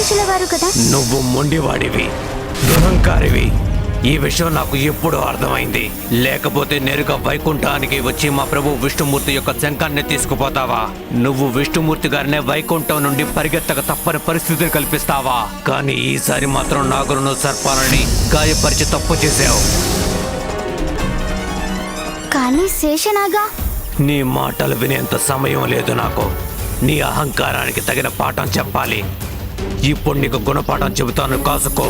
ఆదిశేషుల వారు కదా. నువ్వు మొండివాడివి, దురహంకారివి. ఈ విషయం నాకు ఎప్పుడు అర్థమైంది. లేకపోతే నేరుగా వైకుంఠానికి వచ్చి మా ప్రభు విష్ణుమూర్తి యొక్క శంఖాన్ని తీసుకుపోతావా? నువ్వు విష్ణుమూర్తి గారినే వైకుంఠం నుండి పరిగెత్తక తప్పని పరిస్థితిని కల్పిస్తావా? కానీ ఈసారి మాత్రం నాగులను సర్పాలని గాయపరిచి తప్పు చేసావు. కానీ శేషనాగా, నీ మాటలు వినేంత సమయం లేదు నాకు. నీ అహంకారానికి తగిన పాఠం చెప్పాలి. ఇప్పుడు నీకు గుణపాఠం చెబుతాను, కాసుకో.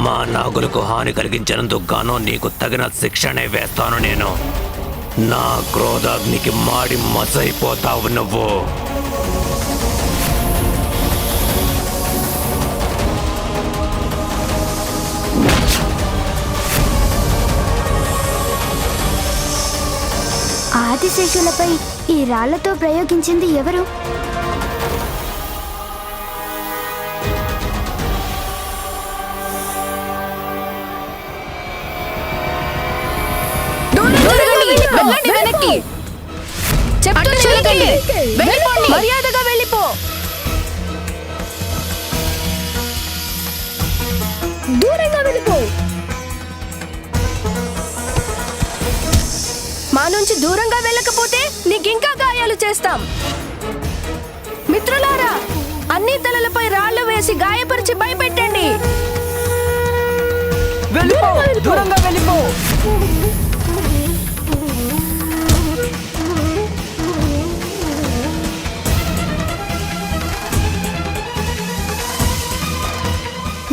మా నాగులకు హాని కలిగించినందుకు గాను నీకు తగిన శిక్షనే వేస్తాను నేను. నా క్రోధాగ్నికి మాడి మసైపోతావు నువ్వు. ఆదిశేషులపై ఈ రాళ్లతో ప్రయోగించింది ఎవరు? మర్యాదగా వెళ్ళిపో. దూరంగా వెళ్ళిపో. మా నుంచి దూరంగా వెళ్ళకపోతే నీకింకా గాయాలు చేస్తాం. మిత్రులారా, అన్ని తలలపై రాళ్లు వేసి గాయపరిచి భయపెట్టండి. దూరంగా వెళ్ళిపో.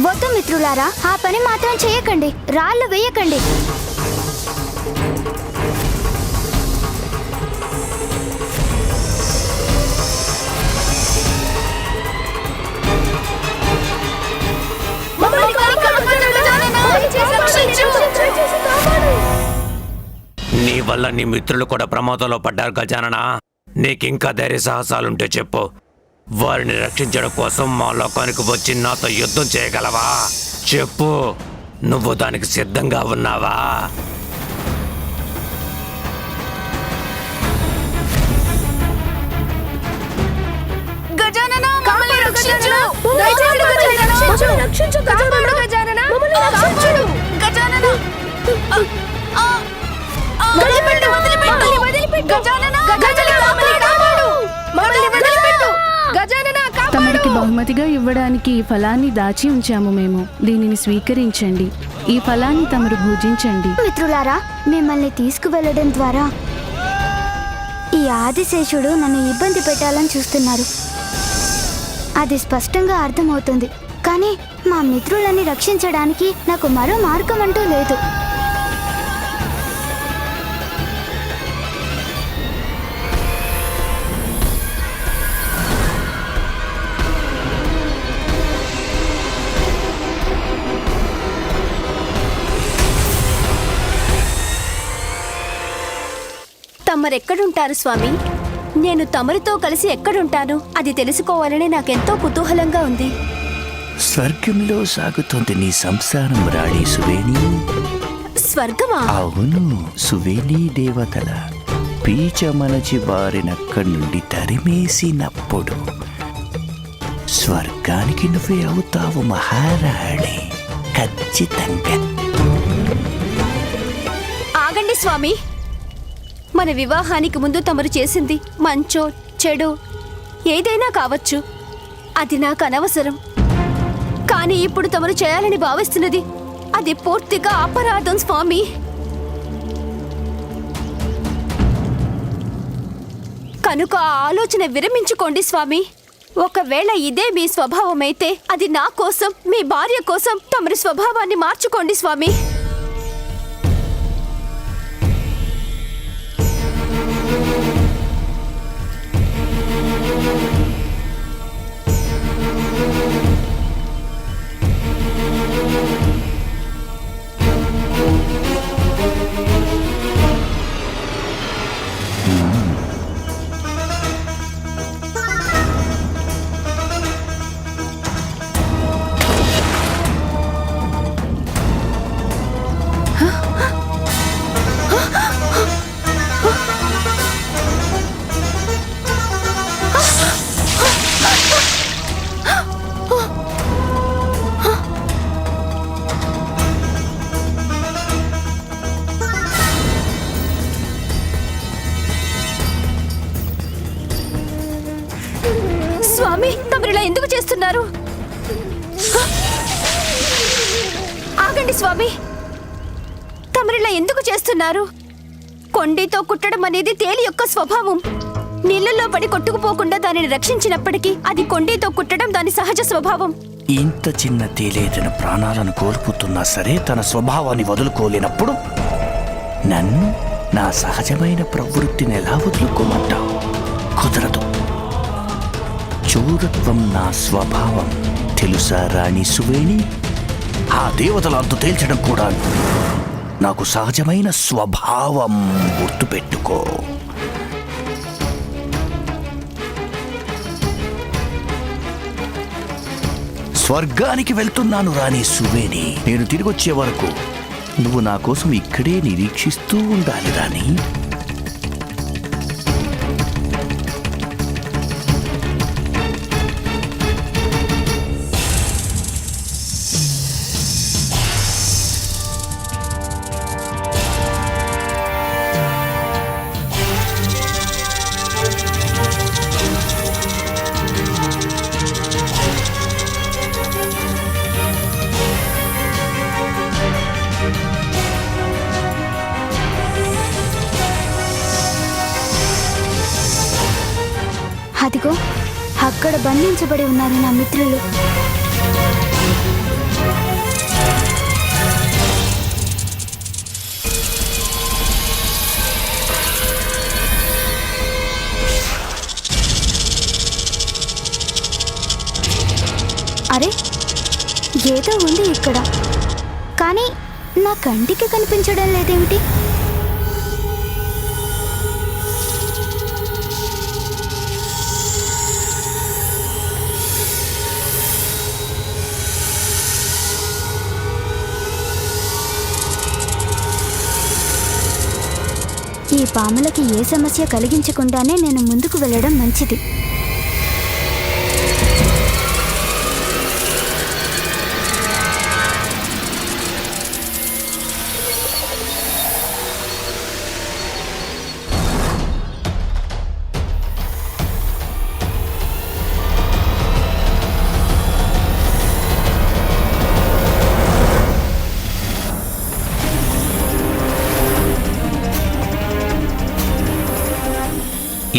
వద్దు మిత్రులారా, ఆ పని మాత్రం చేయకండి. రాళ్లు వేయకండి. నీ వల్ల నీ మిత్రులు కూడా ప్రమాదంలో పడ్డారు గజానన. నీకింకా ధైర్య సాహసాలుంటే చెప్పు. వారిని రక్షించడం కోసం మా లోకానికి వచ్చి నాతో యుద్ధం చేయగలవా? చెప్పు, నువ్వు దానికి సిద్ధంగా ఉన్నావా? తమరికి బహుమతిగా ఇవ్వడానికి ఈ ఫలాన్ని దాచి ఉంచాము మేము. దీనిని స్వీకరించండి. ఈ ఫలాన్ని తమరు భుజించండి. మిత్రులారా, మిమ్మల్ని తీసుకువెళ్ళడం ద్వారా ఈ ఆదిశేషుడు నన్ను ఇబ్బంది పెట్టాలని చూస్తున్నారు. అది స్పష్టంగా అర్థమవుతుంది. కానీ మా మిత్రులని రక్షించడానికి నాకు మరో మార్గం అంటూ లేదు. తమరెక్కడుంటారు స్వామి? నేను తమరితో కలిసి ఎక్కడుంటాను అది తెలుసుకోవాలని నాకెంతో కుతూహలంగా ఉంది. స్వర్గంలో సాగుతోంది నీ సంసారం రాణి సువేణి. స్వర్గమా? అవును, సువేణి దేవతల పీచమనచి వారినక్కడి నుండి తరిమేసినప్పుడు స్వర్గానికి నువ్వే అవుతావు మహారాణి, ఖచ్చితంగా. ఆగండి స్వామి. మన వివాహానికి ముందు తమరు చేసింది మంచో చెడు ఏదైనా కావచ్చు, అది నాకు అనవసరం. కానీ ఇప్పుడు తమరు చేయాలని భావిస్తున్నది అది పూర్తిగా అపరాధం స్వామి. కనుక ఆ ఆలోచన విరమించుకోండి స్వామి. ఒకవేళ ఇదే మీ స్వభావమైతే అది నా కోసం, మీ భార్య కోసం తమరి స్వభావాన్ని మార్చుకోండి స్వామి. తమరిలా ఎందుకు చేస్తున్నారు? ఆగండి స్వామి, తమరిలా ఎందుకు చేస్తున్నారు? కొండితో కుట్టడం అనేది తేలి యొక్క స్వభావం. నీళ్ళల్లో పడి కొట్టుకుపోకుండా దానిని రక్షించినప్పటికీ అది కొండితో కుట్టడం దాని సహజ స్వభావం. ఇంత చిన్న తేలేదన ప్రాణాలను కోల్పోతున్నా సరే తన స్వభావాన్ని వదులుకోలేనప్పుడు నన్ను నా సహజమైన ప్రవృత్తిని ఎలా వదులుకోమంటావు? కుదరదు. చోరత్వం నా స్వభావం తెలుసా రాణి సువేణి? ఆ దేవతల అంతు తేల్చడం కూడా నాకు సహజమైన స్వభావం. గుర్తుపెట్టుకో. స్వర్గానికి వెళ్తున్నాను రాణి సువేణి. నేను తిరిగొచ్చే వరకు నువ్వు నా కోసం ఇక్కడే నిరీక్షిస్తూ ఉండాలి రాణి. అదిగో అక్కడ బంధించబడి ఉన్నారు నా మిత్రులు. అరే, ఏదో ఉంది ఇక్కడ, కానీ నా కంటికి కనిపించడం లేదేమిటి? ఈ పాములకి ఏ సమస్య కలిగించకుండానే నేను ముందుకు వెళ్ళడం మంచిది.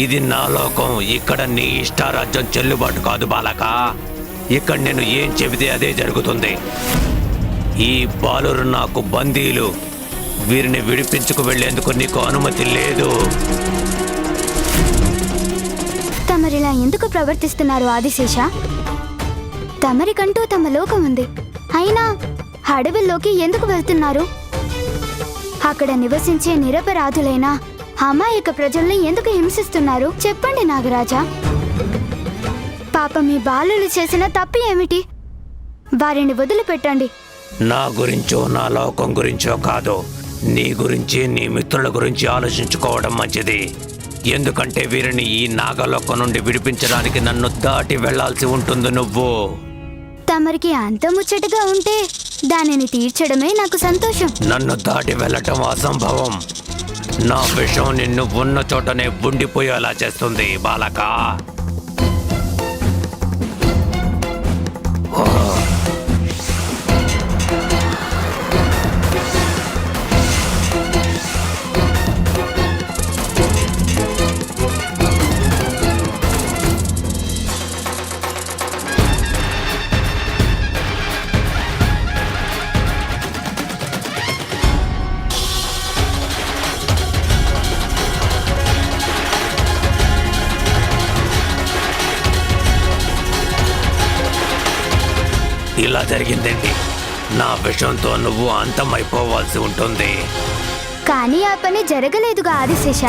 ఇది నా లోకం. ఇక్కడ నీ ఇష్టారాజ్యం చెల్లుబాటు కాదు బాలక. ఇక్కడ నేను ఏం చెబితే అదే జరుగుతుంది. ఈ బాలురు నాకు బందీలు. వీరిని విడిపించుకు వెళ్లేందుకు నీకు అనుమతి లేదు. తమరిలా ఎందుకు ప్రవర్తిస్తున్నారు ఆదిశేష? తమరికంటూ తమ లోకం ఉంది. అయినా అడవిలోకి ఎందుకు వెళ్తున్నారు? అక్కడ నివసించే నిరపరాధులైన అమాయక ప్రజల్ని ఎందుకు హింసిస్తున్నారు? చెప్పండి నాగరాజా. పాపం మీ బాలులు చేసిన తప్పు ఏమిటి? వారిని వదిలిపెట్టండి. నా గురించో నా లోకం గురించో కాదు, నీ గురించి నీ మిత్రుల గురించి ఆలోచించుకోవడం మంచిది. ఎందుకంటే వీరిని ఈ నాగలోకం నుండి విడిపించడానికి నన్ను దాటి వెళ్లాల్సి ఉంటుంది. నువ్వు తమరికి అంత ముచ్చటగా ఉంటే దానిని తీర్చడమే నాకు సంతోషం. నన్ను దాటి వెళ్ళటం అసంభవం. నా విషయం నిన్ను ఉన్న చోటనే ఉండిపోయేలా చేస్తుంది బాలక. ఇలా జరిగిందండి. నా విషయంతో నువ్వు అంతమైపోవాల్సి ఉంటుంది. కానీ ఆ పని జరగలేదుగా ఆదిశేష.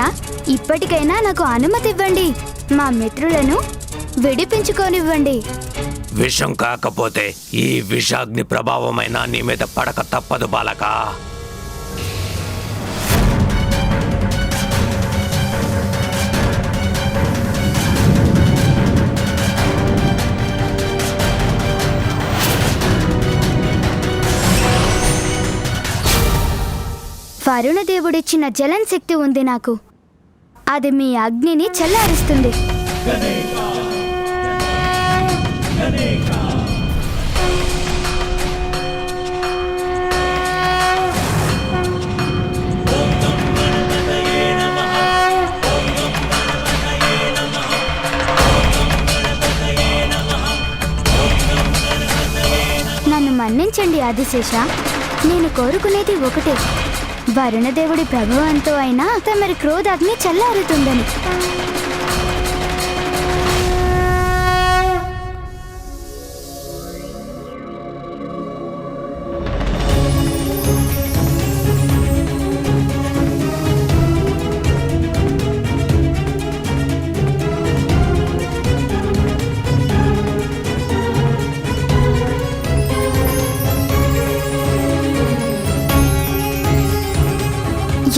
ఇప్పటికైనా నాకు అనుమతి ఇవ్వండి. మా మిత్రులను విడిపించుకోనివ్వండి. విషం కాకపోతే ఈ విషాగ్ని ప్రభావమైన నీ మీద పడక తప్పదు బాలక. వరుణదేవుడిచ్చిన జలన్ శక్తి ఉంది నాకు. అది మీ అగ్నిని చల్లారుస్తుంది. నన్ను మన్నించండి ఆదిశేష. నేను కోరుకునేది ఒకటే, వరుణదేవుడి ప్రభావంతో అయినా తమరి క్రోధాగ్ని చల్లారుతుందని.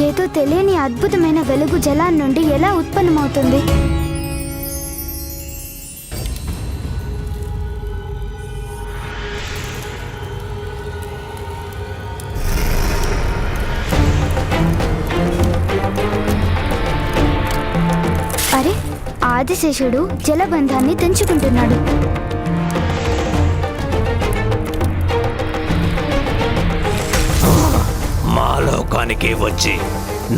ఏదో తెలియని అద్భుతమైన వెలుగు జలాన్ని నుండి ఎలా ఉత్పన్నమవుతుంది? అరే, ఆదిశేషుడు జలబంధాన్ని తెంచుకుంటున్నాడు. మా లోకానికి వచ్చి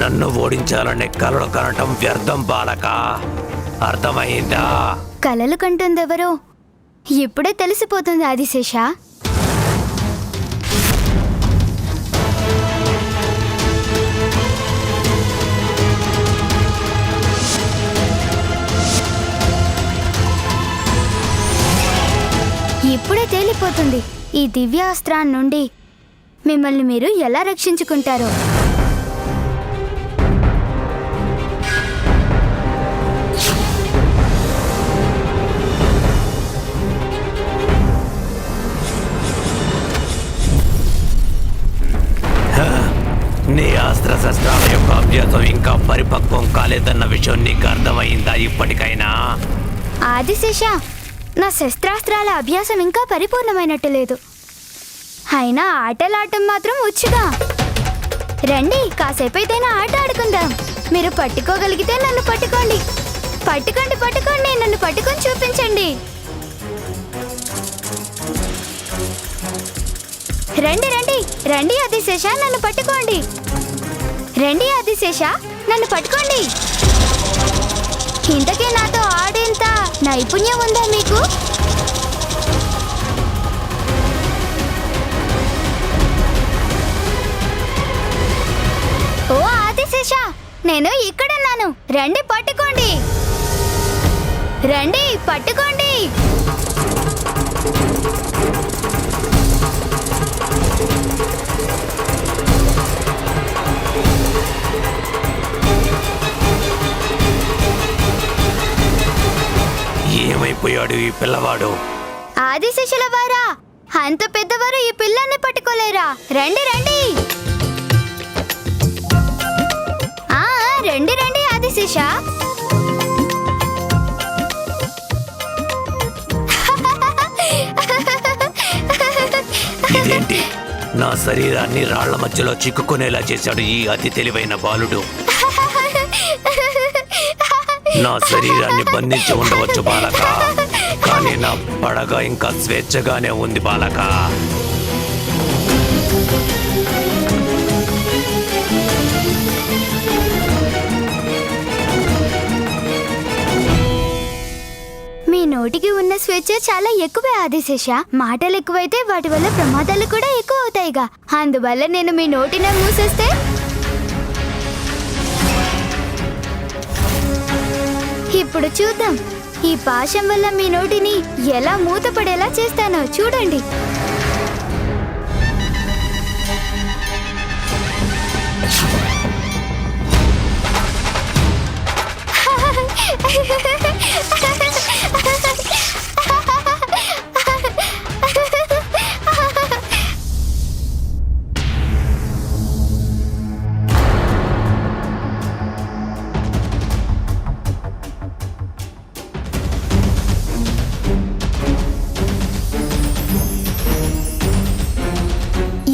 నన్ను ఓడించాలనే కలలు కనటం వ్యర్థం బాలక. అర్థమైందా? కలలు కంటుందెవరో ఇప్పుడే తెలిసిపోతుంది ఆదిశేష. ఇప్పుడే తేలిపోతుంది ఈ దివ్యాస్త్రాన్ని నుండి మిమ్మల్ని మీరు ఎలా రక్షించుకుంటారో. నీ అస్త్రశస్త్రాల యొక్క అభ్యాసం ఇంకా పరిపక్వం కాలేదన్న విషయం నీకు అర్థమైందా ఇప్పటికైనా? ఆదిశేష, నా శస్త్రాస్త్రాల అభ్యాసం ఇంకా పరిపూర్ణమైనట్టు లేదు. అయినా ఆటలాడటం మాత్రం వచ్చుగా. రండి, కాసేపైతేనా ఆట ఆడుకుందాం. మీరు పట్టుకోగలిగితే నన్ను పట్టుకోండి. పట్టుకోండి పట్టుకోండి, నన్ను పట్టుకొని చూపించండి. రండి రండి రండి ఆదిశేష, నన్ను పట్టుకోండి. రండి ఆదిశేష, నన్ను పట్టుకోండి. ఇంతకీ నాతో ఆడేంత నైపుణ్యం ఉందా మీకు? ఓ ఆదిశేష, నేను ఇక్కడున్నాను. రండి పట్టుకోండి. రండి పట్టుకోండి. ఏమైపోయాడు ఈ పిల్లవాడు? ఆదిశేషుల వారా, అంత పెద్దవారు ఈ పిల్లాన్ని పట్టుకోలేరా? రండి రండి. రండి రండి ఆదిశేష. ఇదేంటి, నా శరీరాన్ని రాళ్ల మధ్యలో చిక్కుకునేలా చేశాడు ఈ అతి తెలివైన బాలుడు. నా శరీరాన్ని బంధించి ఉండవచ్చు బాలక, కానీ నా పడగ ఇంకా స్వేచ్ఛగానే ఉంది బాలక. మీ నోటికి ఉన్న స్వేచ్ఛ చాలా ఎక్కువే ఆదిశేష. మాటలు ఎక్కువైతే వాటి వల్ల ప్రమాదాలు కూడా ఎక్కువ అవుతాయిగా. అందువల్ల నేను మీ నోటిని మూసేస్తే ఇప్పుడు చూద్దాం, ఈ పాశం వల్ల మీ నోటిని ఎలా మూతపడేలా చేస్తానో చూడండి.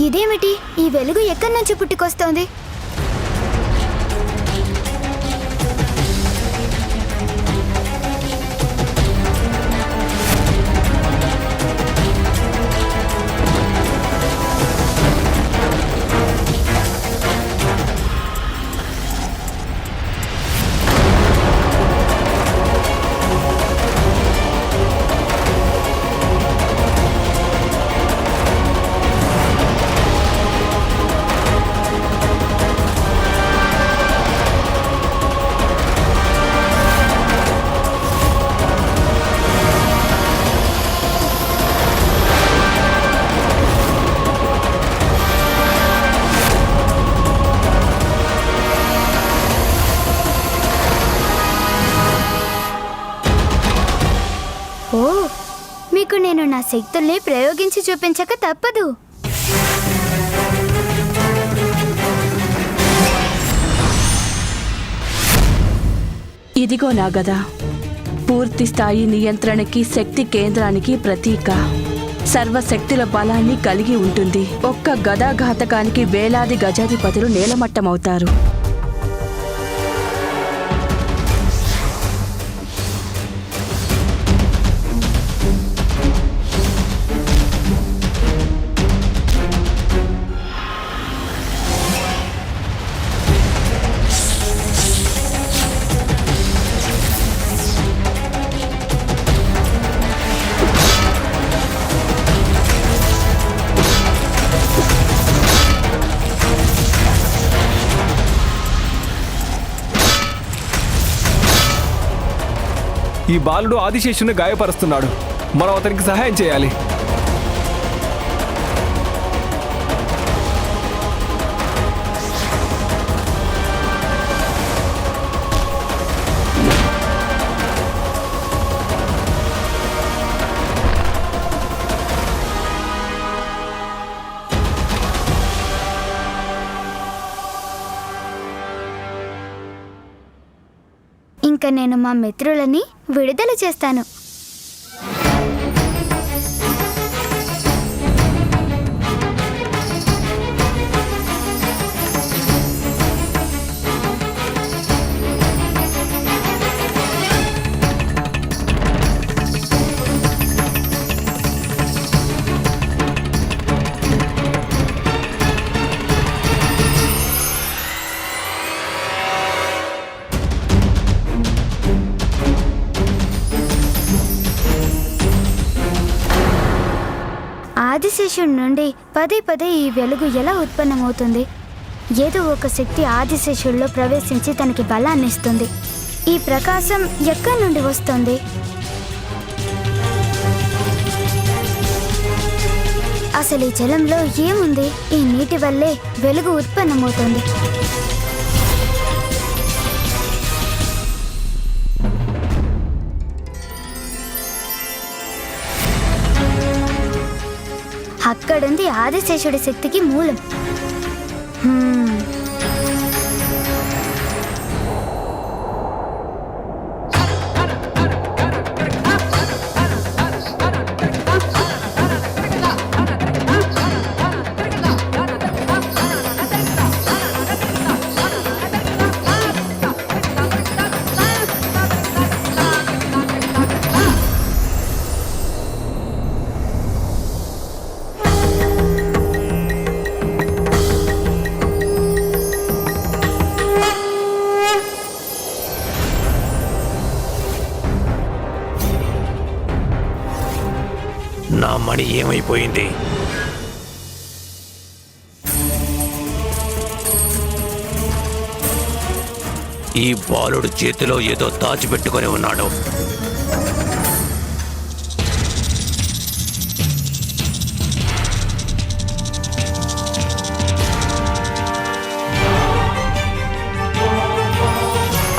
ఇదేమిటి, ఈ వెలుగు ఎక్కడి నుంచి పుట్టుకొస్తోంది? మీకు నేను నా శక్తుల్ని ప్రయోగించి చూపించక తప్పదు. ఇదిగో నా గద పూర్తి స్థాయి నియంత్రణకి శక్తి కేంద్రానికి ప్రతీక. సర్వశక్తుల బలాన్ని కలిగి ఉంటుంది. ఒక్క గదాఘాతకానికి వేలాది గజాధిపతులు నేలమట్టమవుతారు. ఈ బాలుడు ఆదిశేషుని గాయపరుస్తున్నాడు. మనం అతనికి సహాయం చేయాలి. ఇంకా నేను మా మిత్రులని విడుదల చేస్తాను. ఆదిశేషుడి నుండి పదే పదే ఈ వెలుగు ఎలా ఉత్పన్నమవుతుంది? ఏదో ఒక శక్తి ఆదిశేషుడిలో ప్రవేశించి తనకి బలాన్ని ఇస్తుంది. ఈ ప్రకాశం ఎక్కడి నుండి వస్తుంది? అసలు ఈ జలంలో ఏముంది? ఈ నీటి వల్లే వెలుగు ఉత్పన్నమవుతుంది. అక్కడుంది ఆదిశేషుడి శక్తికి మూలం. నా మణి ఏమైపోయింది? ఈ బాలుడు చేతిలో ఏదో దాచిపెట్టుకొని ఉన్నాడు.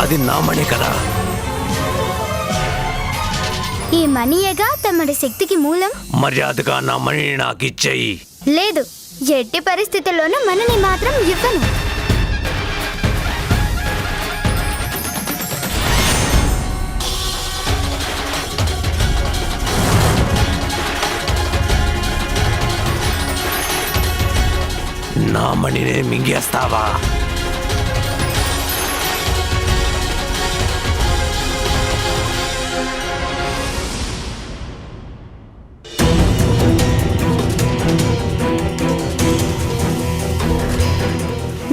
అది నా మణి కదా. ఈ మణియేగా తమడి శక్తికి మూలం. మర్యాదగా నా మణిని నాకు ఇచ్చేయి. లేదు, ఎట్టి పరిస్థితుల్లోనూ మణిని మాత్రం ఇవ్వను. నా మణిని మింగేస్తావా?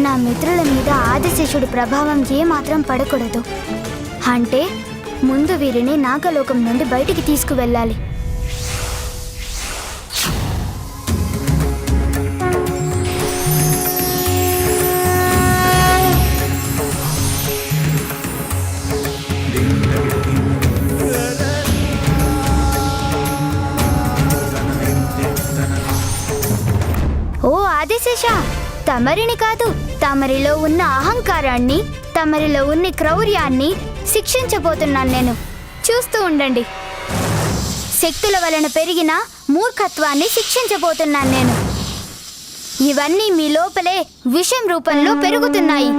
నా మిత్రుల మీద ఆదిశేషుడి ప్రభావం ఏమాత్రం పడకూడదు. అంటే ముందు వీరిని నాగలోకం నుండి బయటికి తీసుకువెళ్ళాలి. ఓ ఆదిశేష, తమరిని కాదు, తమరిలో ఉన్న అహంకారాన్ని, తమరిలో ఉన్న క్రౌర్యాన్ని శిక్షించబోతున్నాను నేను. చూస్తూ ఉండండి. శక్తుల వలన పెరిగిన మూర్ఖత్వాన్ని శిక్షించబోతున్నాను నేను. ఇవన్నీ మీ లోపలే విషం రూపంలో పెరుగుతున్నాయి.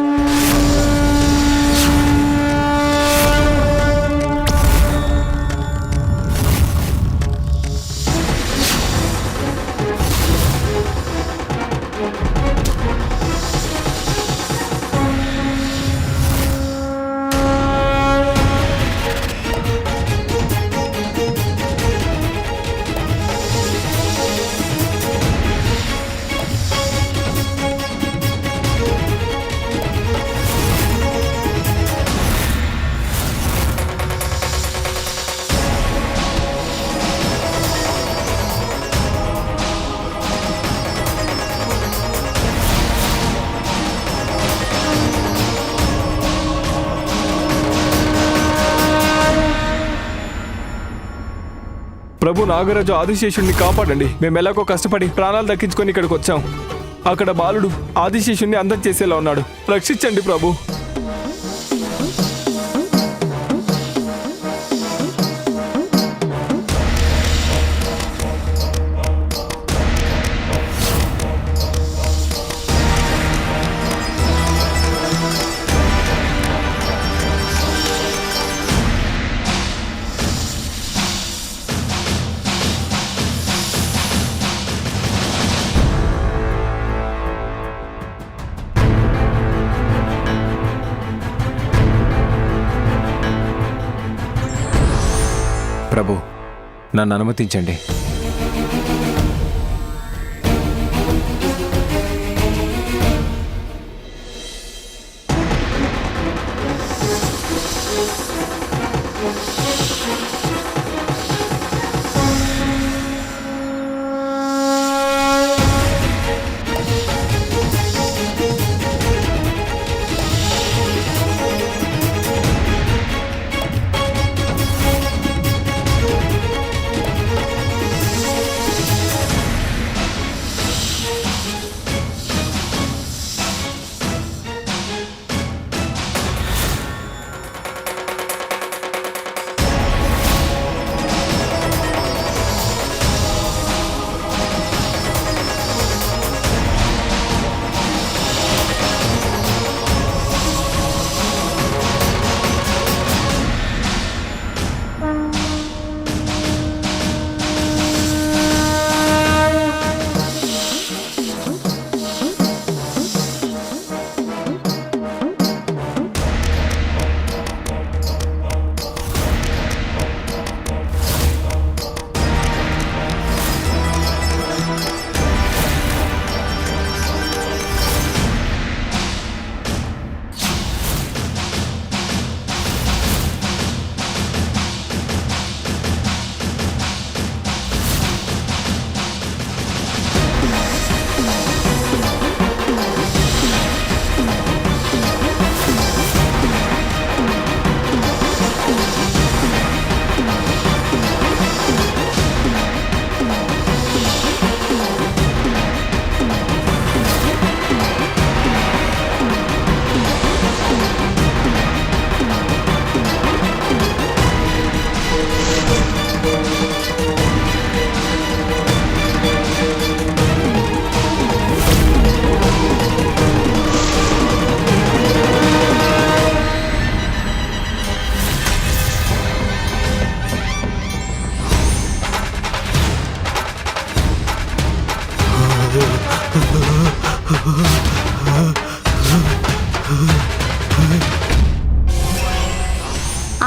ప్రభు నాగరాజు ఆదిశేషుణ్ణి కాపాడండి. మేము ఎలాగో కష్టపడి ప్రాణాలు దక్కించుకొని ఇక్కడికి వచ్చాం. అక్కడ బాలుడు ఆదిశేషుణ్ణి అందం చేసేలా ఉన్నాడు. రక్షించండి ప్రభు. ప్రభు, నన్ను అనుమతించండి.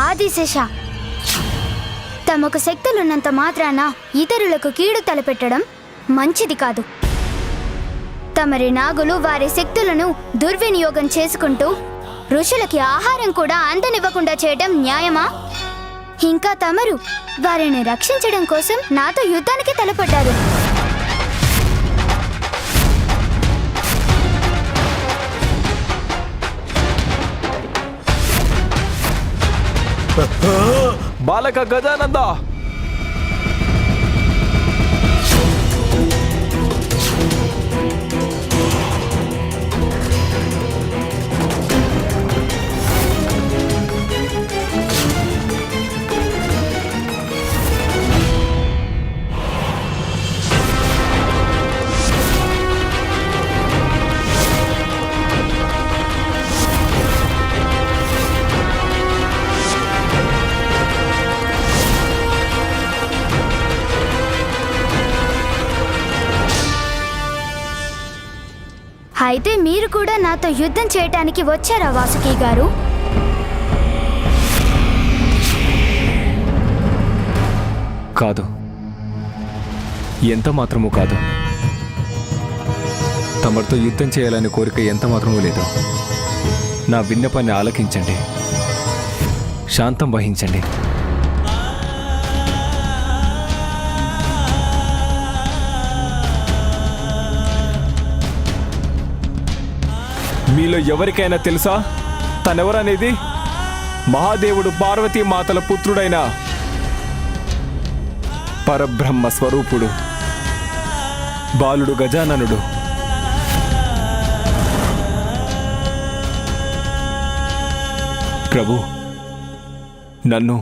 ఆదిశేష, తమకు శక్తులున్నంత మాత్రాన ఇతరులకు కీడు తలపెట్టడం మంచిది కాదు. తమరి నాగులు వారి శక్తులను దుర్వినియోగం చేసుకుంటూ ఋషులకి ఆహారం కూడా అందనివ్వకుండా చేయడం న్యాయమా? ఇంకా తమరు వారిని రక్షించడం కోసం నాతో యుద్ధానికి తలపడ్డారు. బాలక గజానంద, అయితే మీరు కూడా నాతో యుద్ధం చేయటానికి వచ్చారా వాసుకి గారు? కాదు, ఎంత మాత్రమూ కాదు. తమరితో యుద్ధం చేయాలనే కోరిక ఎంత మాత్రమూ లేదు. నా విన్నపాన్ని ఆలకించండి, శాంతం వహించండి. మీలో ఎవరికైనా తెలుసా తనెవరనేది? మహాదేవుడు పార్వతీ మాతల పుత్రుడైన పరబ్రహ్మ స్వరూపుడు బాలుడు గజాననుడు. ప్రభు, నన్ను,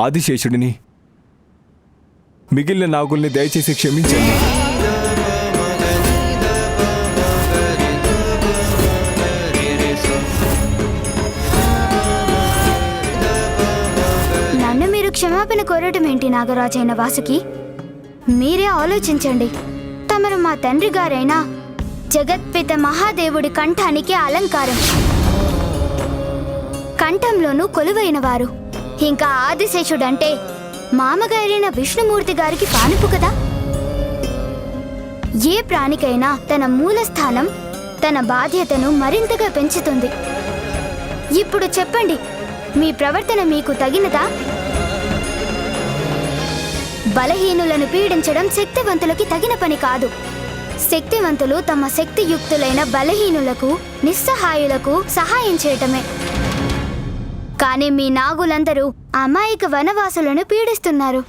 ఆదిశేషుడిని, మిగిలిన నాగుల్ని దయచేసి క్షమించండి. నన్ను మీరు క్షమాపణ కోరటం ఏంటి నాగరాజైన వాసుకి? మీరే ఆలోచించండి. తమరు మా తండ్రి గారైన జగత్పిత మహాదేవుడి కంఠానికి అలంకారం, కంఠంలోనూ కొలువైన వారు. ఇంకా ఆదిశేషుడంటే మామగారైన విష్ణుమూర్తి గారికి పానుపు కదా. ఏ ప్రాణికైనా తన మూలస్థానం తన బాధ్యతను మరింతగా పెంచుతుంది. ఇప్పుడు చెప్పండి, మీ ప్రవర్తన మీకు తగినదా? బలహీనులను పీడించడం శక్తివంతులకి తగిన పని కాదు. శక్తివంతులు తమ శక్తియుక్తులైన బలహీనులకు, నిస్సహాయులకు సహాయం చేయటమే. కానీ మీ నాగులందరూ అమాయక వనవాసులను పీడిస్తున్నారు.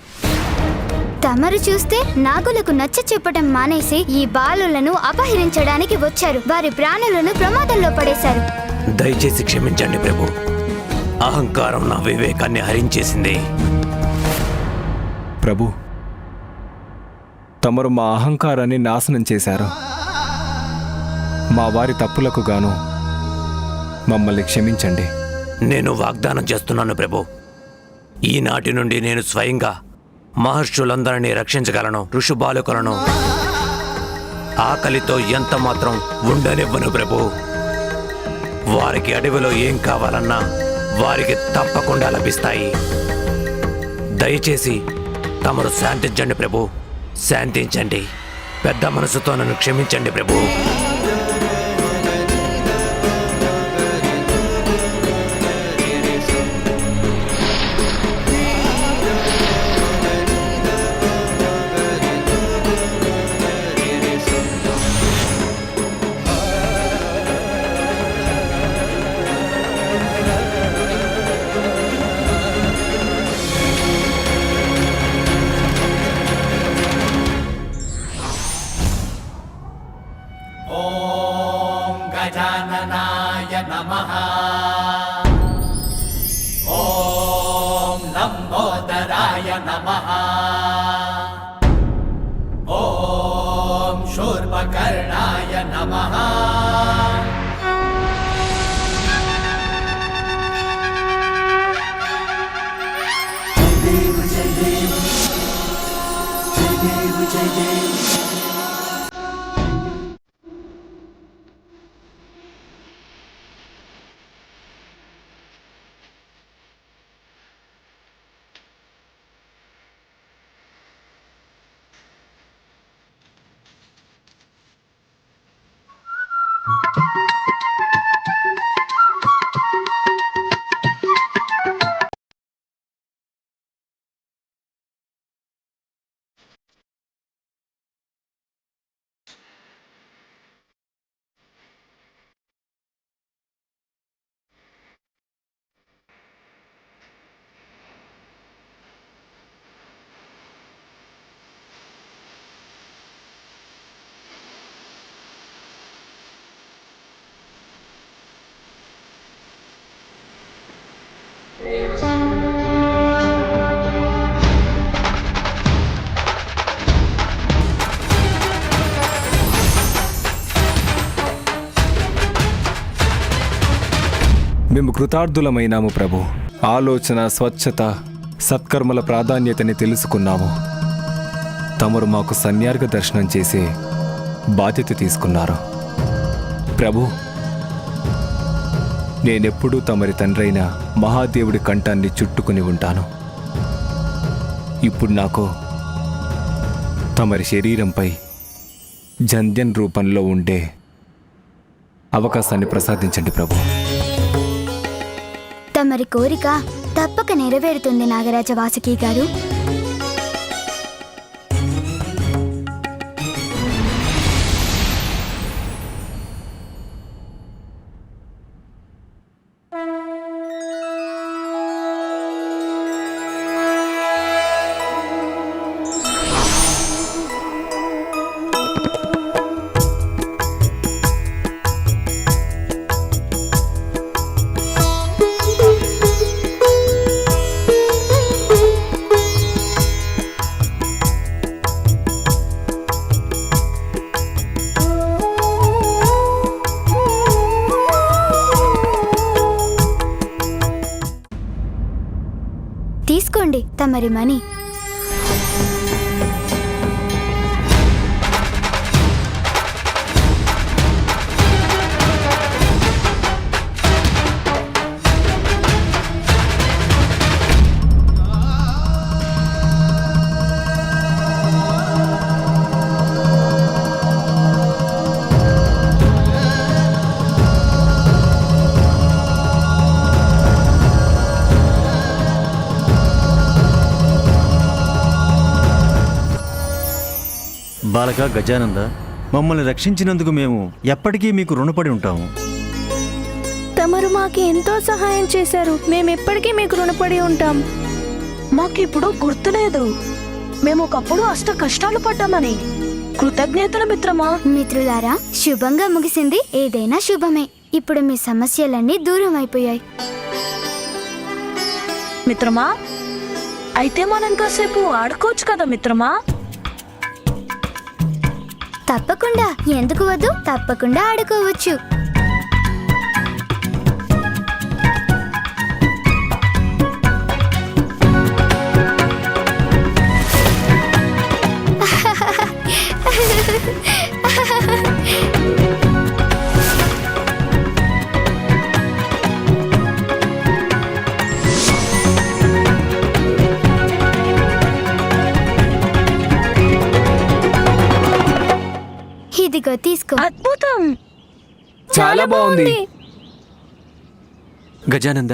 తమరు చూస్తే నాగులకు నచ్చ చెప్పటం మానేసి ఈ బాలులను అపహరించడానికి వచ్చారు. వారి ప్రాణులను ప్రమాదంలో పడేశారు. దయచేసి క్షమించండి ప్రభు. అహంకారం నా వివేకాన్ని హరించేసింది. ప్రభు, తమరు మా అహంకారాన్ని నాశనం చేశారు. మా వారి తప్పులకు గాను మమ్మల్ని క్షమించండి. నేను వాగ్దానం చేస్తున్నాను ప్రభు, ఈనాటి నుండి నేను స్వయంగా మహర్షులందరినీ రక్షించగలను. ఋషుబాలుకలను ఆకలితో ఎంత మాత్రం ఉండనివ్వను ప్రభు. వారికి అడవిలో ఏం కావాలన్నా వారికి తప్పకుండా లభిస్తాయి. దయచేసి తమరు శాంతించండి ప్రభు, శాంతించండి. పెద్ద మనసుతో నన్ను క్షమించండి ప్రభు. गजाननाय नमः। ॐ लम्बोदराय नमः। ॐ शूर्पकर्णाय नमः। మేము కృతార్థులమైనాము ప్రభు. ఆలోచన, స్వచ్ఛత, సత్కర్మల ప్రాధాన్యతని తెలుసుకున్నాము. తమరు మాకు సన్యార్గ దర్శనం చేసే బాధ్యత తీసుకున్నారు. ప్రభు, నేనెప్పుడూ తమరి తండ్రైన మహాదేవుడి కంఠాన్ని చుట్టుకుని ఉంటాను. ఇప్పుడు నాకు తమరి శరీరంపై జంధ్యం రూపంలో ఉండే అవకాశాన్ని ప్రసాదించండి ప్రభు. తమరి కోరిక తప్పక నెరవేరుతుంది నాగరాజ వాసుకి గారు. తీసుకోండి తమరి మనీ. బాలక గజానంద, మమ్మల్ని రక్షించినందుకు మేము ఎప్పటికీ మీకు రుణపడి ఉంటాము. తమరు మాకు ఎంతో సహాయం చేశారు. మేమెప్పటికీ మీకు రుణపడి ఉంటాం. మాకిప్పుడు గుర్తులేదు మేము ఒకప్పుడు అష్ట కష్టాలు పడ్డామని. కృతజ్ఞతలు మిత్రమా. మిత్రులారా, శుభంగా ముగిసింది. ఏదైనా శుభమే. ఇప్పుడు మీ సమస్యలన్నీ దూరం అయిపోయాయి. మిత్రమా, అయితే మనం కాసేపు ఆడుకోవచ్చు కదా మిత్రమా. తప్పకుండా, ఎందుకు వద్దు, తప్పకుండా ఆడుకోవచ్చు. ఇదిగో తీసుకో. అద్భుతం. చాలా బాగుంది. గజానంద,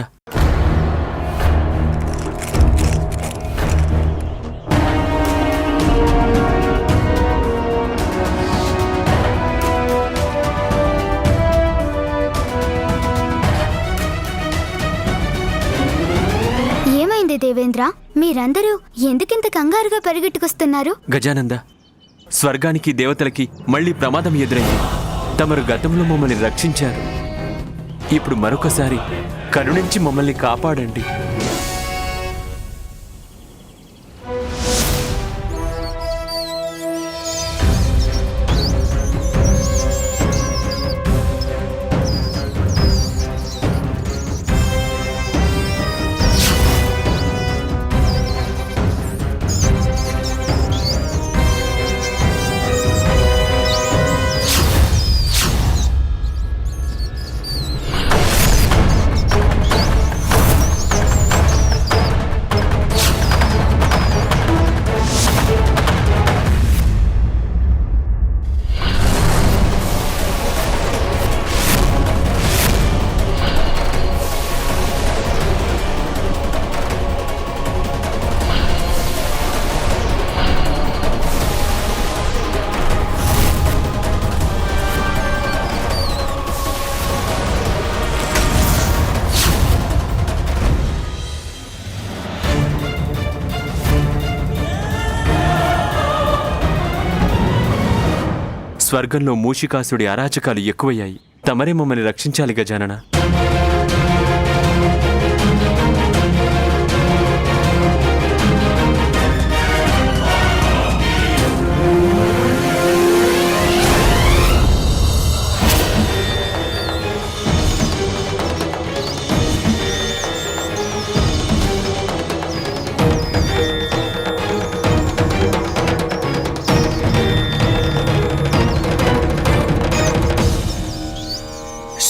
ఏమైంది దేవేంద్ర? మీరందరూ ఎందుకింత కంగారుగా పరిగెట్టుకొస్తున్నారు? గజానంద, స్వర్గానికి దేవతలకి మళ్ళీ ప్రమాదం ఎదురైంది. తమరు గతంలో మమ్మల్ని రక్షించారు. ఇప్పుడు మరొకసారి కరుణించి మమ్మల్ని కాపాడండి. స్వర్గంలో మూషికాసుడి అరాచకాలు ఎక్కువయ్యాయి. తమరే మమ్మల్ని రక్షించాలి గజానన.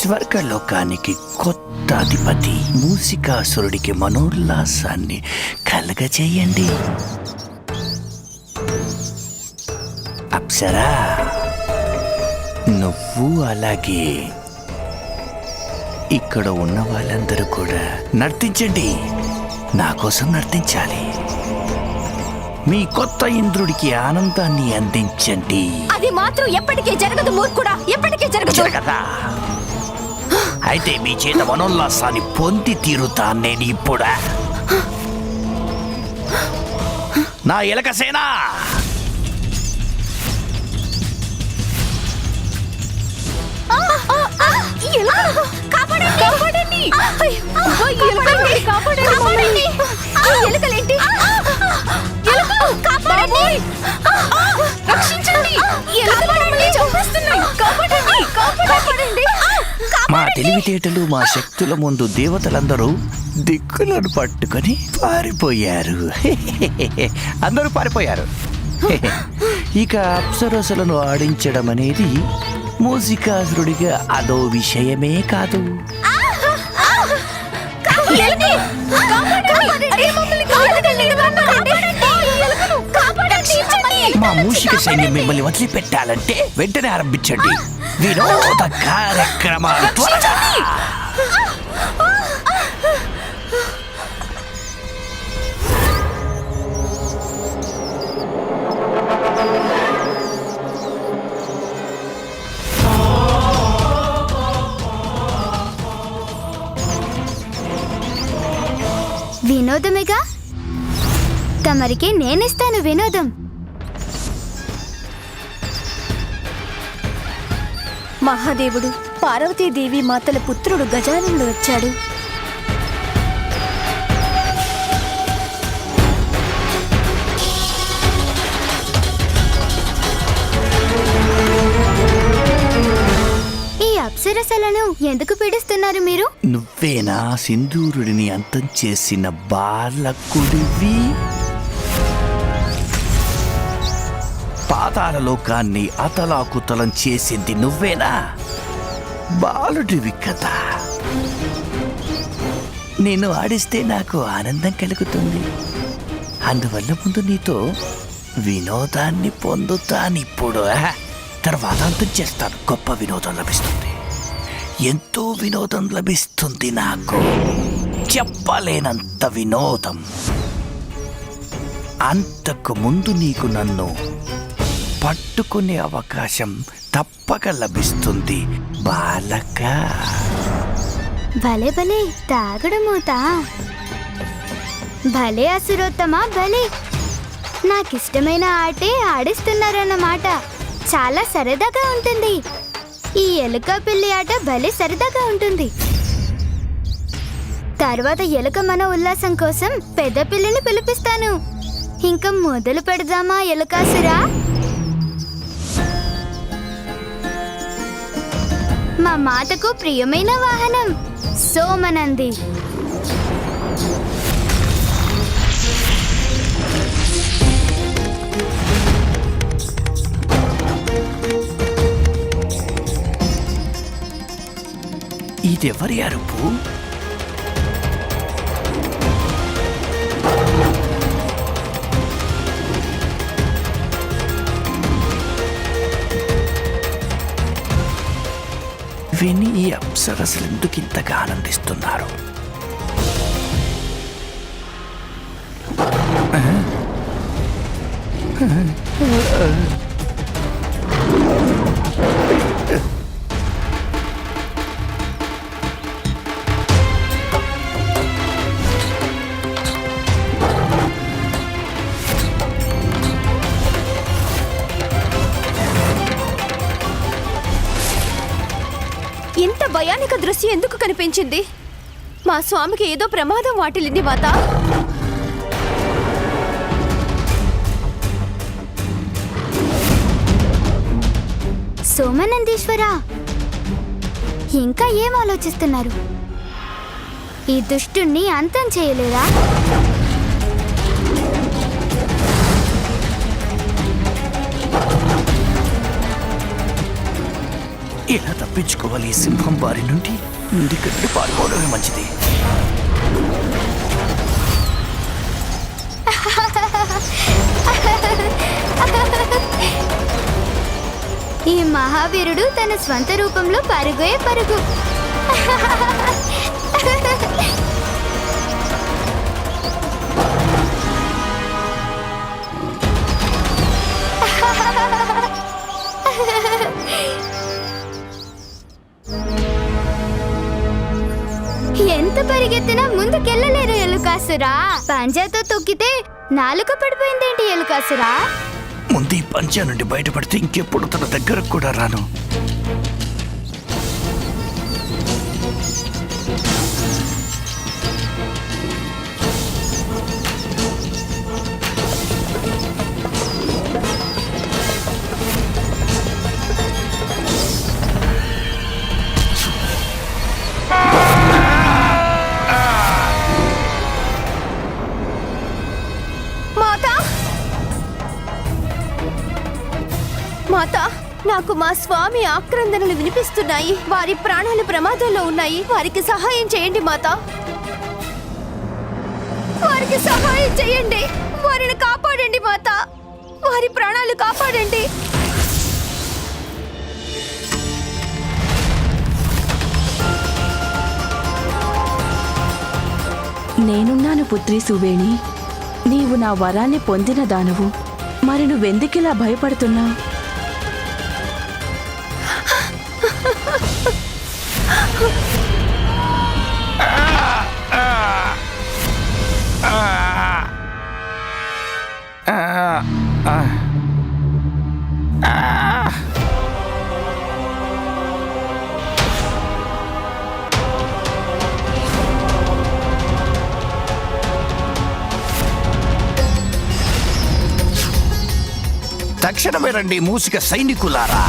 స్వర్గలోకానికి కొత్త అధిపతి మూసికాసురుడికి మనోల్లాసాన్ని కలగజేయండి. అప్సరా, నువ్వు అలాగే ఇక్కడ ఉన్న వాళ్ళందరూ కూడా నర్తించండి. నా కోసం నర్తించాలి. మీ కొత్త ఇంద్రుడికి ఆనందాన్ని అందించండి. అది మాత్రం ఎప్పటికీ జరగదు మూర్ఖుడా, ఎప్పటికీ జరగదు కదా, అయితే మీ చేత మనోల్లాసాన్ని పొంది తీరుతాను నేను ఇప్పుడా. నా ఎలక సేన, కాపాడండి! కాపాడండి! ఎలుకలేంటి? ఎలుకలు! కాపాడండి! రక్షించండి! ఎలుకలు మమ్మల్ని చంపేస్తున్నాయి! కాపాడండి! మా తెలివితేటలు మా శక్తుల ముందు దేవతలందరూ దిక్కులను పట్టుకొని పారిపోయారు. అందరూ పారిపోయారు. ఇక అప్సరసలను ఆడించడం అనేది మూసికాసురుడిగా అదో విషయమే కాదు. మా మూషిక సైన్యం మిమ్మల్ని వదిలిపెట్టాలంటే వెంటనే ఆరంభించండి వినోద కార్యక్రమాలు త్వరగా. వినోదమేగా, తమరికి నేనిస్తాను వినోదం. మహాదేవుడు పార్వతీదేవి మాతల పుత్రుడు గజాననుడు వచ్చాడు. ఈ అప్సరసలను ఎందుకు పీడిస్తున్నారు మీరు? నువ్వేనా సింధూరుడిని అంతం చేసిన బాలకుడివి? పాతాళ లోకాన్ని అతలాకుతలం చేసింది నువ్వేనా? బాలుడివి కదా. నేను ఆడిస్తే నాకు ఆనందం కలుగుతుంది. అందువల్ల ముందు నీతో వినోదాన్ని పొందుతానిప్పుడు. తర్వాత అంతం చేస్తాను. గొప్ప వినోదం లభిస్తుంది. ఎంతో వినోదం లభిస్తుంది నాకు. చెప్పలేనంత వినోదం. అంతకు ముందు నీకు నన్ను పట్టుకునే అవకాశం తప్పక లభిస్తుంది బాలక. భలే భలే తాగడు మూత. భలే అసురోత్తమా భలే. నాకిష్టమైన ఆటే ఆడిస్తున్నారన్నమాట. చాలా సరదాగా ఉంటుంది. ఈ ఎలుక పిల్లి ఆట భలే సరదాగా ఉంటుంది. తర్వాత ఎలుక మన ఉల్లాసం కోసం పెద్ద పిల్లిని పిలిపిస్తాను. ఇంకా మొదలు పెడదామా ఎలుకాసురా? మా మాతకు ప్రియమైన వాహనం సోమనంది. ఇదెవరి అరుపు? విని ఈ అప్సరసలు ఎందుకు ఇంతగా ఆనందిస్తున్నారు? ఇంత భయానక దృశ్యం ఎందుకు కనిపించింది? మా స్వామికి ఏదో ప్రమాదం వాటిల్లింది మాత. సోమనందీశ్వరా, ఇంకా ఏం ఆలోచిస్తున్నారు? ఈ దుష్టుణ్ణి అంతం చేయలేరా? ఎలా తప్పించుకోవాలి ఈ సింహం బారి నుండి? ఇంటికి పారిపోవడమే మంచిది. ఈ మహావీరుడు తన స్వంత రూపంలో పరుగే పరుగు. ఎంత పరిగెత్తినా ముందుకెళ్ళలేరు ఎలుకాసురా. పంజాతో తొక్కితే నాలుక పడిపోయిందేంటి ఎలుకాసురా? ముందు ఈ పంచా నుండి బయటపడితే ఇంకెప్పుడు తన దగ్గరకు కూడా రాను. మాతా, నాకు మా స్వామి ఆక్రందనలు వినిపిస్తున్నాయి. వారి ప్రాణాలు ప్రమాదంలో ఉన్నాయి. వారికి సహాయం చేయండి మాతా. వారికి సహాయం చేయండి. వారిని కాపాడండి మాతా. వారి ప్రాణాలు కాపాడండి. నేనున్నాను పుత్రి సువేణి. నీవు నా వరాన్ని పొందిన దానవు. మరి నువ్వెందుకిలా భయపడుతున్నావు? తక్షణమే రండి మూసిక సైనికులారా.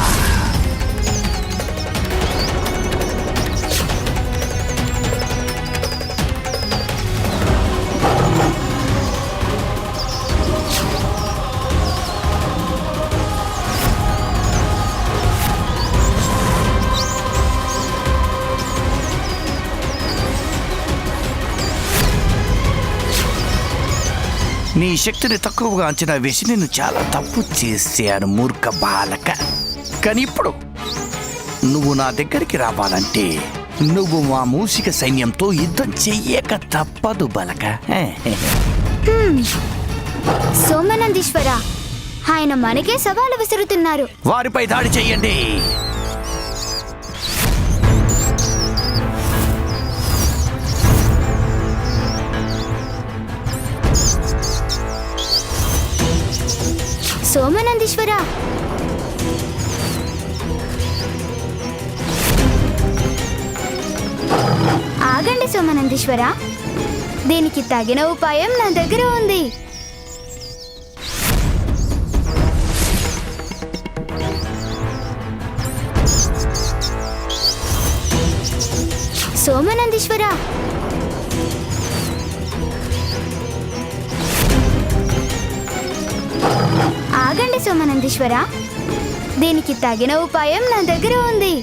నీ శక్తిని తక్కువగా అంచనా వేసి నేను చాలా తప్పు చేశాను మూర్ఖ బాలక. కానీ ఇప్పుడు నువ్వు నా దగ్గరికి రావాలంటే నువ్వు మా మూసిక సైన్యంతో యుద్ధం చెయ్యక తప్పదు బాలక. సోమనందీశ్వర, ఆయన మనకే సవాలు విసురుతున్నారు. వారిపై దాడి చెయ్యండి. సోమనందీశ్వర, ఆగండి సోమనందీశ్వర. దీనికి తగిన ఉపాయం నా దగ్గర ఉంది. సోమనందీశ్వర, ఆగండి సోమనందీశ్వర. దీనికి తగిన ఉపాయం నా దగ్గర ఉంది.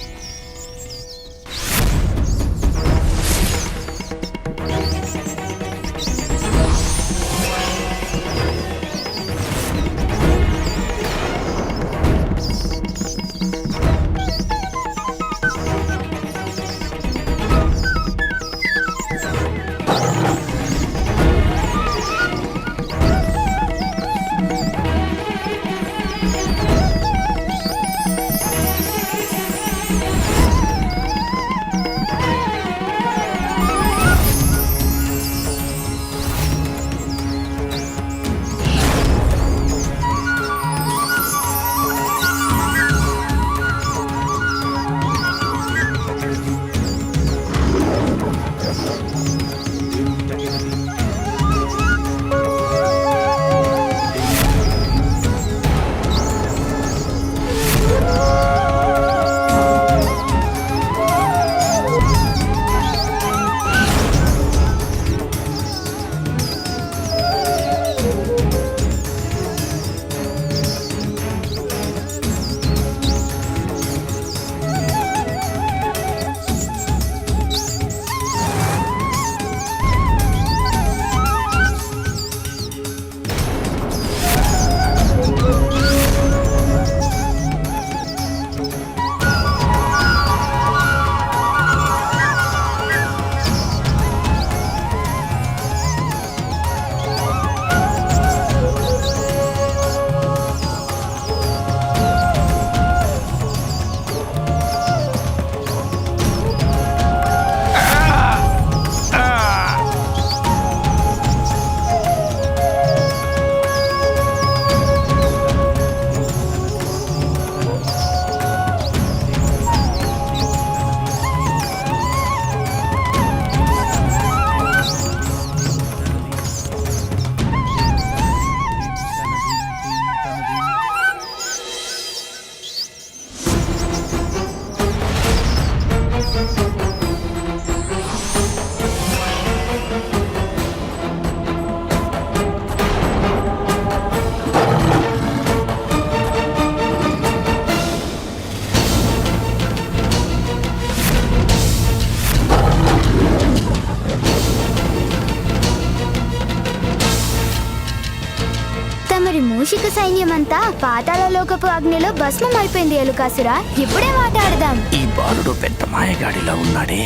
మూషిక సైన్యమంతా పాతాళలోకపు అగ్నిలో భస్మం అయిపోయింది ఎలుకాసురా. ఇప్పుడే మాట్లాడదాం. ఈ బాలుడు పెద్ద మాయగాడిలా ఉన్నాడే.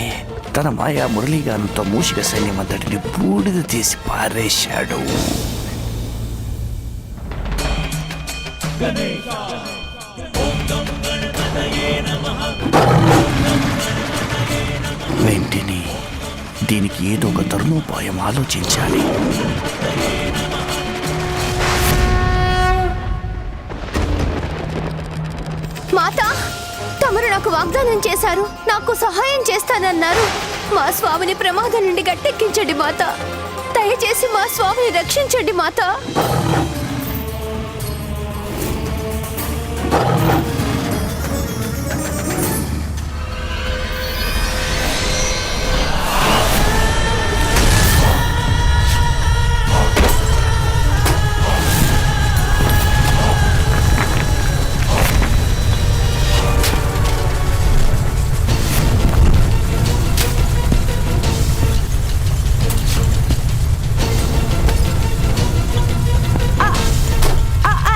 తన మాయా మురళీగానంతో మూషిక సైన్యం అంతటిని బూడిద తీసి పారేశాడు. వెంటనే దీనికి ఏదో ఒక తరుణోపాయం ఆలోచించాలి. మాత, తమరు నాకు వాగ్దానం చేశారు, నాకు సహాయం చేస్తానన్నారు. మా స్వామిని ప్రమాదం నుండి గట్టెక్కించండి మాత. దయచేసి మా స్వామిని రక్షించండి మాత.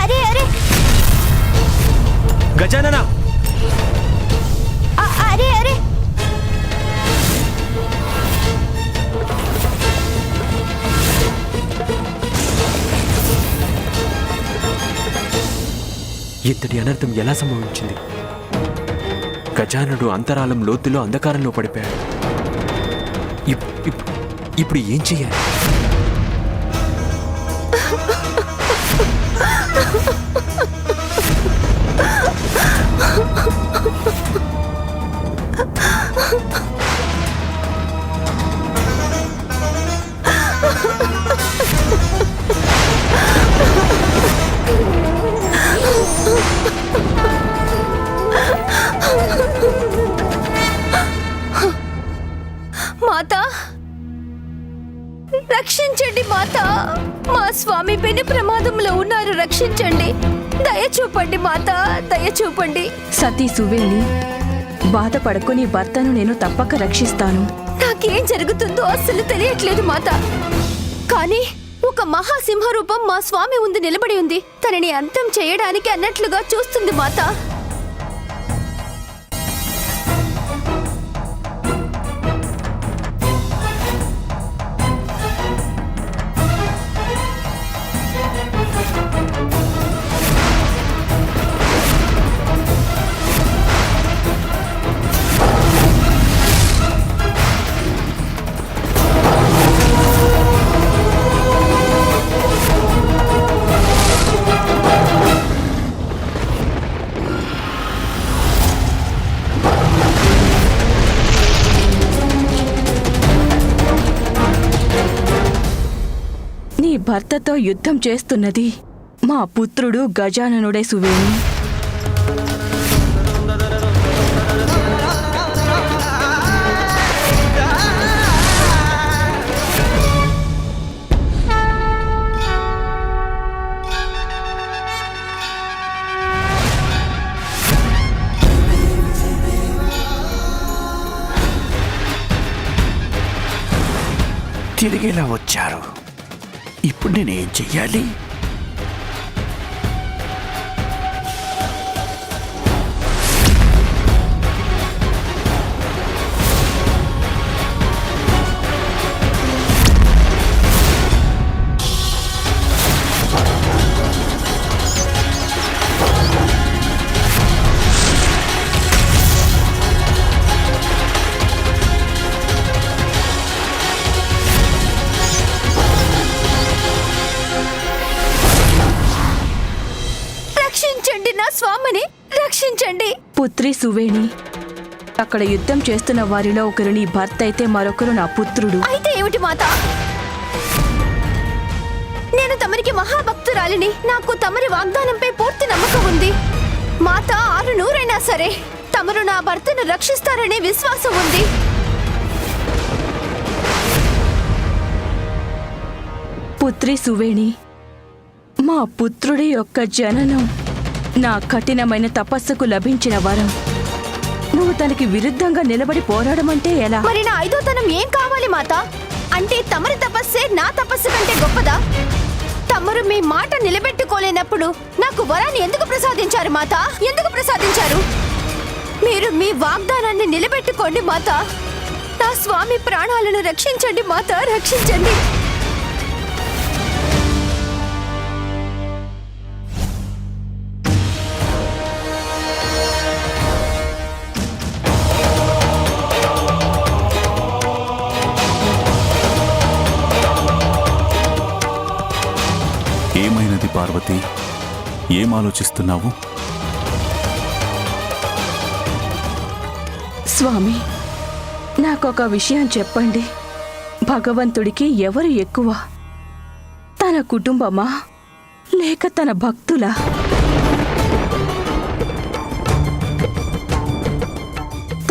అరే అరే గజానన, అరే అరే ఇంతటి అనర్థం ఎలా సంభవించింది? గజానుడు అంతరాళం లోతులో అంధకారంలో పడిపోయాడు. ఇప్పుడు ఏం చెయ్యాలి? మాత, రక్షించండి మాత. మా స్వామి పెను ప్రమాదంలో ఉన్నారు, రక్షించండి. దయ చూపండి మాత, దయ చూపండి. సతీ సువేణి, బాధపడకు, నీ భర్తను నేను తప్పక రక్షిస్తాను. నాకేం జరుగుతుందో అస్సలు తెలియట్లేదు మాత. కానీ ఒక మహాసింహరూపం మా స్వామి ముందు నిలబడి ఉంది. తనని అంతం చేయడానికి అన్నట్లుగా చూస్తుంది మాత. నీ భర్తతో యుద్ధం చేస్తున్నది మా పుత్రుడు గజాననుడే సువేణి. తిరిగేలా వచ్చారు. ఇప్పుడు నేనేం చెయ్యాలి? రక్షించండి, నా స్వామిని రక్షించండి. పుత్రి సువేణి, అక్కడ యుద్ధం చేస్తున్న వారిలో ఒకరు నీ భర్త అయితే మరొకరు నా పుత్రుడు. అయితే ఏమిటి మాత? నేను తమరికి మహాభక్తురాలిని. నాకు తమరి వాగ్దానంపై పూర్తి నమ్మకం ఉంది. మాత 600 సరే తమరు నా భర్తను రక్షిస్తారనే విశ్వాసం ఉంది. పుత్రి సువేణి, మా పుత్రుడి యొక్క జననం నా కఠినమైన తపస్సుకు లభించిన వరం. నువ్వు తనకి విరుద్ధంగా నిలబడి పోరాడమంటే ఎలా? మరి నా 5వ తనం ఏం కావాలి మాత? అంటే తమరి తపస్సే నా తపస్సు కంటే గొప్పదా? తమరు మీ మాట నిలబెట్టుకోలేనప్పుడు నాకు వరాన్ని ఎందుకు ప్రసాదించారు మాత? ఎందుకు ప్రసాదించారు? మీరు మీ వాగ్దానాన్ని నిలబెట్టుకోండి మాత. నా స్వామి ప్రాణాలను రక్షించండి మాత, రక్షించండి. ఏమైనది పార్వతి? ఏం ఆలోచిస్తున్నావు? స్వామి, నాకొక విషయం చెప్పండి. భగవంతుడికి ఎవరు ఎక్కువ? తన కుటుంబమా లేక తన భక్తులా?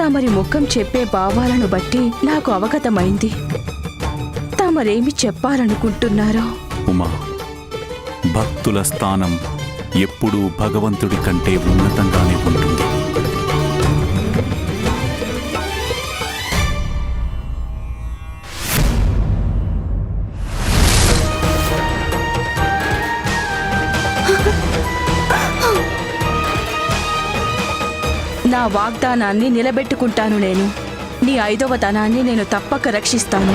తమరి ముఖం చెప్పే భావాలను బట్టి నాకు అవగతమైంది. తమరేమి చెప్పాలనుకుంటున్నారో? ఉమా, భక్తుల స్థానం ఎప్పుడూ భగవంతుడి కంటే ఉన్నతంగానే ఉంటుంది. నా వాగ్దానాన్ని నిలబెట్టుకుంటాను. నేను నీ 5వ తనాన్ని నేను తప్పక రక్షిస్తాను.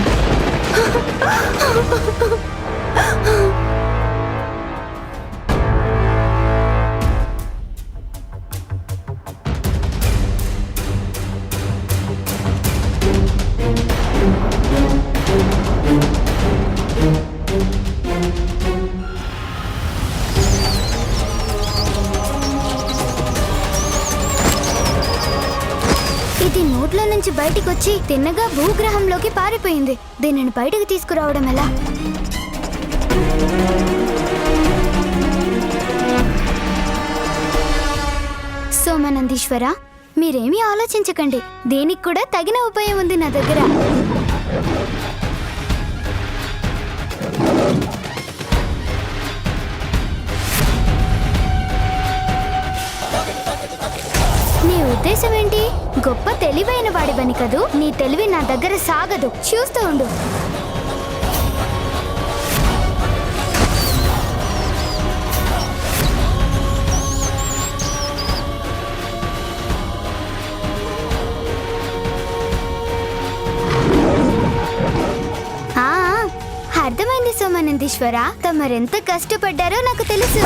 ఇది నోట్ల నుంచి బయటికి వచ్చి తిన్నగా భూగ్రహంలోకి పారిపోయింది. దీనిని బయటకు తీసుకురావడం ఎలా? సోమనందీశ్వర, మీరేమీ ఆలోచించకండి. దీనికి కూడా తగిన ఉపాయం ఉంది నా దగ్గర. నీ ఉద్దేశం ఏంటి? గొప్ప తెలివైన వాడివని కదూ. నీ తెలివి నా దగ్గర సాగదు. చూస్తూ ఉండు. అర్థమైంది సోమనందీశ్వర, తమరెంత కష్టపడ్డారో నాకు తెలుసు.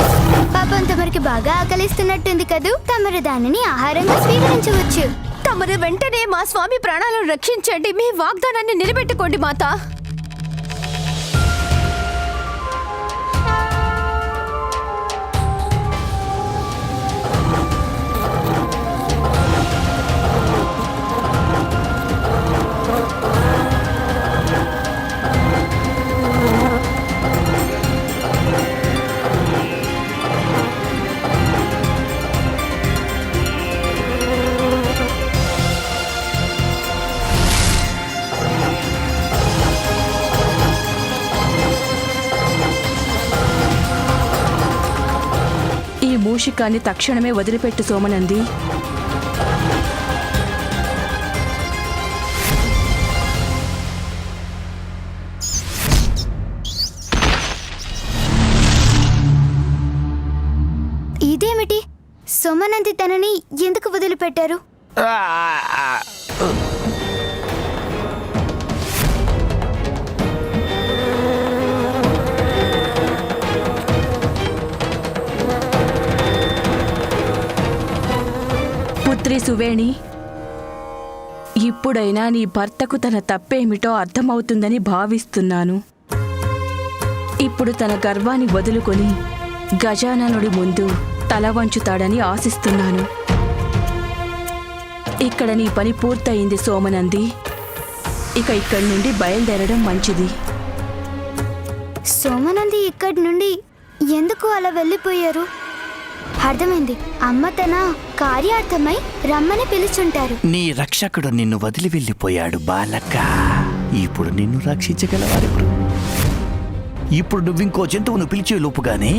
పాపం తమరికి బాగా ఆకలిస్తున్నట్టుంది కదూ. తమరు దానిని ఆహారంగా స్వీకరించవచ్చు. తమరు వెంటనే మా స్వామి ప్రాణాలను రక్షించండి. మీ వాగ్దానాన్ని నిలబెట్టుకోండి మాత. ఈ మూషికాన్ని తక్షణమే వదిలిపెట్టు సోమనంది. ఇదేమిటి? సోమనంది తనని ఎందుకు వదిలిపెట్టారు? పుత్రి సువేణి, ఇప్పుడైనా నీ భర్తకు తన తప్పేమిటో అర్థమవుతుందని భావిస్తున్నాను. ఇప్పుడు తన గర్వాన్ని వదులుకొని గజాననుడి ముందు తల వంచుతాడని ఆశిస్తున్నాను. ఇక్కడ నీ పని పూర్తయింది సోమనంది. ఇక ఇక్కడి నుండి బయలుదేరడం మంచిది. సోమనంది ఇక్కడి నుండి ఎందుకు అలా వెళ్ళిపోయారు? అర్థమైంది. అమ్మ తన కార్యార్థమై రమ్మని పిలుచుంటారు. నీ రక్షకుడు నిన్ను వదిలి వెళ్ళిపోయాడు బాలక. ఇప్పుడు నిన్ను రక్షించగలవారెవరు? ఇప్పుడు నువ్వింకో జంతువును పిలిచే లోపుగానే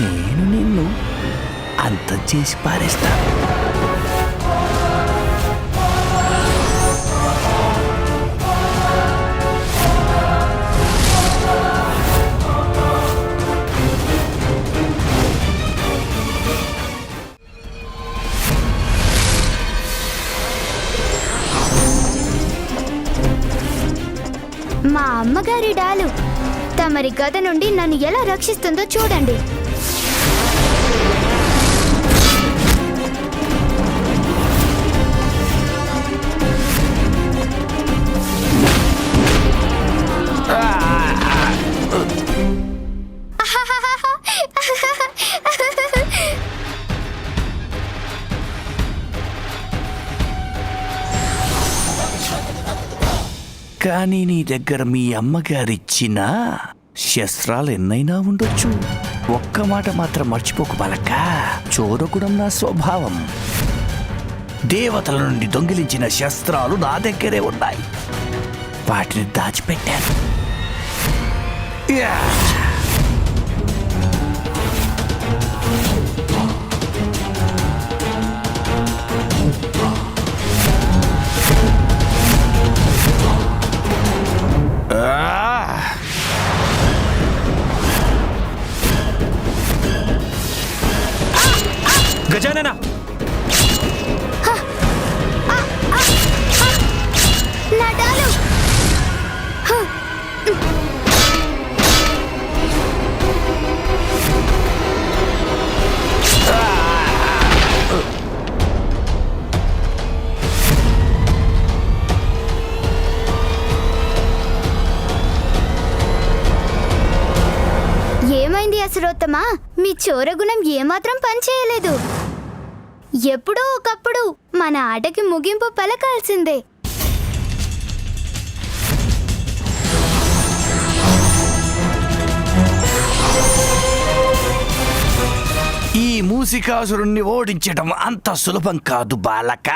నేను నిన్ను అంతం చేసి పారేస్తాను. అమ్మగారి డాలు తమరి గద నుండి నన్ను ఎలా రక్షిస్తుందో చూడండి. కానీ నీ దగ్గర మీ అమ్మగారిచ్చిన శస్త్రాలు ఎన్నైనా ఉండొచ్చు. ఒక్క మాట మాత్రం మర్చిపోకు బాలక, చోరకుడం నా స్వభావం. దేవతల నుండి దొంగిలించిన శస్త్రాలు నా దగ్గరే ఉన్నాయి. వాటిని దాచిపెట్టాను. యా! గజానన నా డాలు! ఏమైంది అసురోత్తమా? మీ చోరగుణం ఏమాత్రం పనిచేయలేదు. ఎప్పుడో ఒకప్పుడు మన ఆటకి ముగింపు పలకాల్సిందే. ఈ మూసికాసురుణ్ణి ఓడించడం అంత సులభం కాదు బాలక.